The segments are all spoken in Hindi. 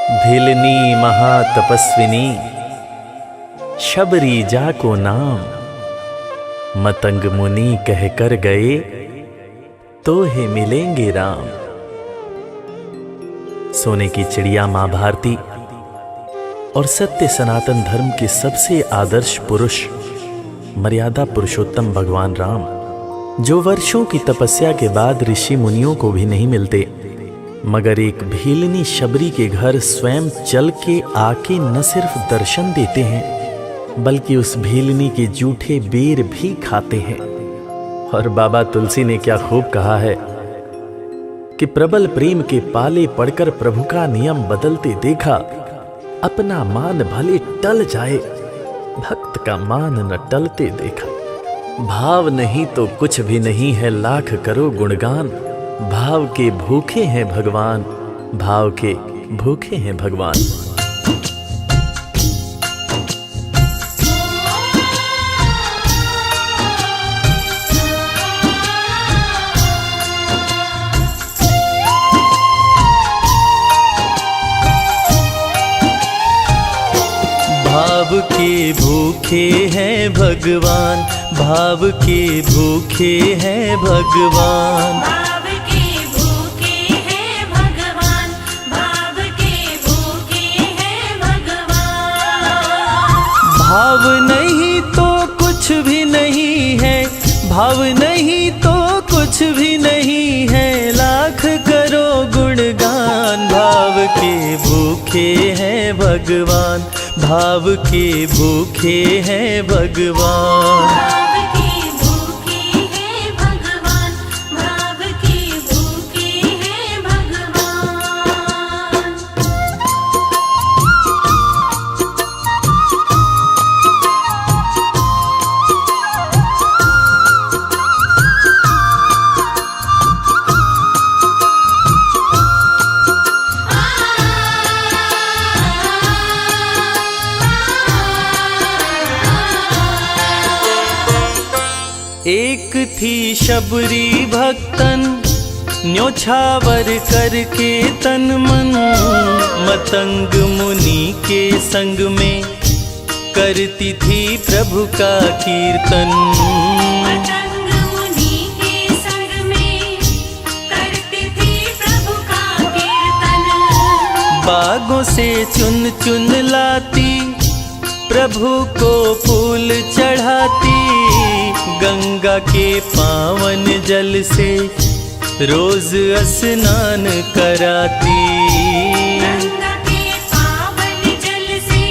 भिलनी महातपस्विनी शबरी जा को नाम, मतंग मुनि कह कर गए तो हे मिलेंगे राम। सोने की चिड़िया मां भारती और सत्य सनातन धर्म के सबसे आदर्श पुरुष मर्यादा पुरुषोत्तम भगवान राम, जो वर्षों की तपस्या के बाद ऋषि मुनियों को भी नहीं मिलते, मगर एक भीलनी शबरी के घर स्वयं चल के आके न सिर्फ दर्शन देते हैं बल्कि उस भीलनी के जूठे बेर भी खाते हैं। और बाबा तुलसी ने क्या खूब कहा है कि प्रबल प्रेम के पाले पड़कर प्रभु का नियम बदलते देखा, अपना मान भले टल जाए भक्त का मान न टलते देखा। भाव नहीं तो कुछ भी नहीं है, लाख करो गुणगान, भाव के भूखे हैं भगवान, भाव के भूखे हैं भगवान। भाव के भूखे हैं भगवान, भाव के भूखे हैं भगवान, भाव के भूखे हैं भगवान, भाव के भूखे हैं भगवान। भाव नहीं तो कुछ भी नहीं है, भाव नहीं तो कुछ भी नहीं है, लाख करो गुणगान। भाव के भूखे हैं भगवान, भाव के भूखे हैं भगवान। भाव के भूखे हैं भगवान, भाव के भूखे हैं भगवान। एक थी शबरी भक्तन, न्योछावर करके तन मन, मतंग मुनि के संग में करती थी प्रभु का कीर्तन। मतंग मुनि के संग में करती थी प्रभु का कीर्तन। बागों से चुन चुन लाती, प्रभु को फूल चढ़ाती, गंगा के पावन जल से रोज स्नान कराती। गंगा के पावन जल से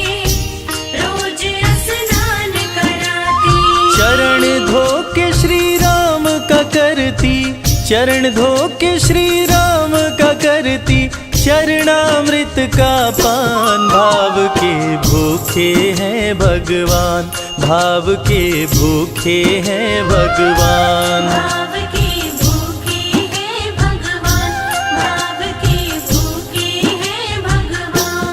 रोज स्नान कराती। चरण धो के श्री राम का करती, चरण धो के श्री राम का करती, चरणामृत का पान। भाव के भूखे हैं भगवान, भाव के भूखे हैं भगवान। भाव के भूखे हैं भगवान, भाव के भूखे हैं भगवान।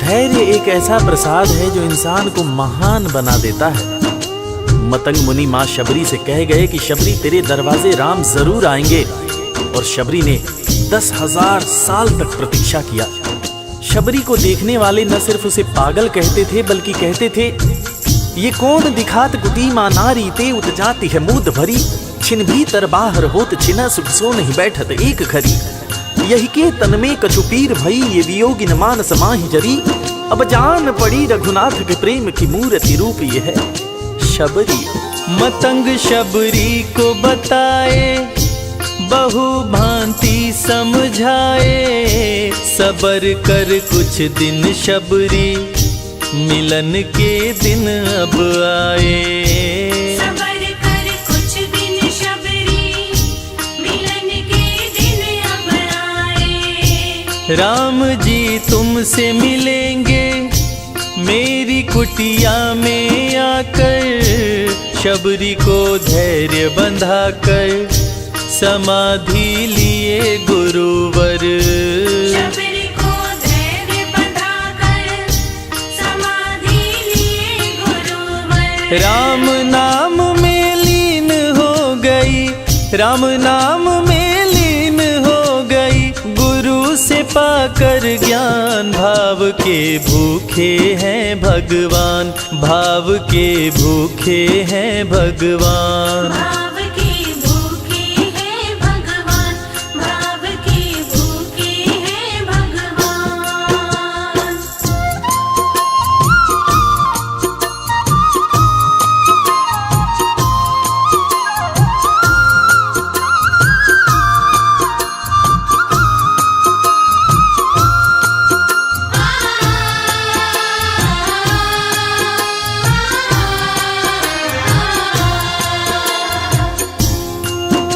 धैर्य एक ऐसा प्रसाद है जो इंसान को महान बना देता है। मतंग मुनि मां शबरी से कह गए कि शबरी तेरे दरवाजे राम जरूर आएंगे, और शबरी ने 10,000 साल तक प्रतीक्षा किया। शबरी को देखने वाले न सिर्फ उसे पागल कहते थे बल्कि कहते थे, ये कौन दिखात कुटी मां नारी ते उत जाती है मूद भरी, छिन भीतर बाहर होत छिना सुख सो नहीं बैठत एक घड़ी, यही के तन में कछुपीर भई ये वियोगी न मानस माहि जरी, अब जान पड़ी रघुनाथ के प्रेम की मूर्ति रूप ये है शबरी। मतंग शबरी को बताए, बहु भांति समझाए, सबर कर कुछ दिन शबरी, मिलन के दिन अब आए। सबर कर कुछ दिन शबरी, मिलन के दिन अब आए। राम जी तुमसे मिलेंगे, मेरी कुटिया में आकर शबरी को धैर्य बंधा कर समाधि लिए गुरुवर। शबरी को धैर्य बंधाकर समाधि लिए गुरुवर। राम नाम में लीन हो गई, राम नाम में लीन हो गई, गुरु से पाकर ज्ञान। भाव के भूखे हैं भगवान, भाव के भूखे हैं भगवान। भाव के भूखे हैं भगवान, भाव के भूखे हैं भगवान।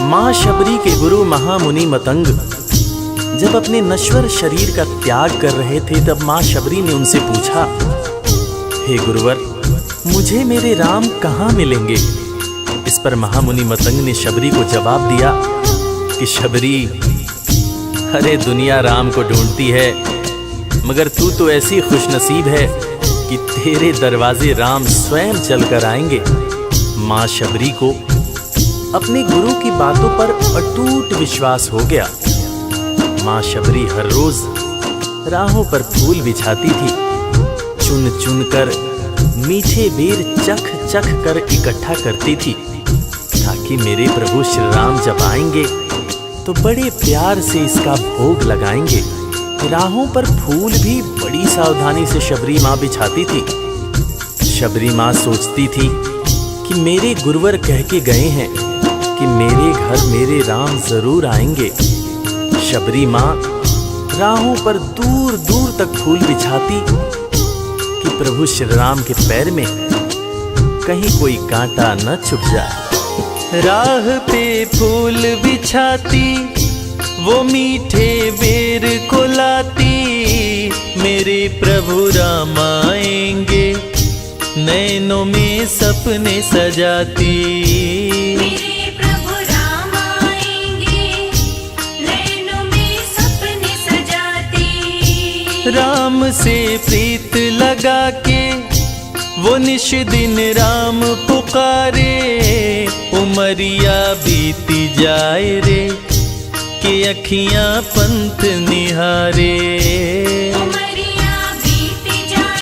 माँ शबरी के गुरु महामुनि मतंग जब अपने नश्वर शरीर का त्याग कर रहे थे, तब माँ शबरी ने उनसे पूछा, हे गुरुवर, मुझे मेरे राम कहाँ मिलेंगे? इस पर महामुनि मतंग ने शबरी को जवाब दिया कि शबरी, अरे दुनिया राम को ढूंढती है, मगर तू तो ऐसी खुशनसीब है कि तेरे दरवाजे राम स्वयं चलकर आएंगे। माँ शबरी को अपने गुरु की बातों पर अटूट विश्वास हो गया। माँ शबरी हर रोज राहों पर फूल बिछाती थी, चुन चुन कर मीठे बेर चख चख कर इकट्ठा करती थी, ताकि मेरे प्रभु श्री राम जब आएंगे तो बड़े प्यार से इसका भोग लगाएंगे। राहों पर फूल भी बड़ी सावधानी से शबरी माँ बिछाती थी। शबरी माँ सोचती थी कि मेरे गुरुवर कह के गए हैं कि मेरे घर मेरे राम जरूर आएंगे। शबरी माँ राहों पर दूर दूर तक फूल बिछाती कि प्रभु श्री राम के पैर में कहीं कोई कांटा न चुभ जाए। राह पे फूल बिछाती, वो मीठे बेर को लाती, मेरे प्रभु राम आएंगे, नैनों में सपने सजाती। मेरे प्रभु राम आएंगे, नैनों में सपने सजाती। राम से प्रीत लगा के वो निश दिन राम पुकारे, उमरिया बीती जाए रे, कि अखियां पंथ निहारे।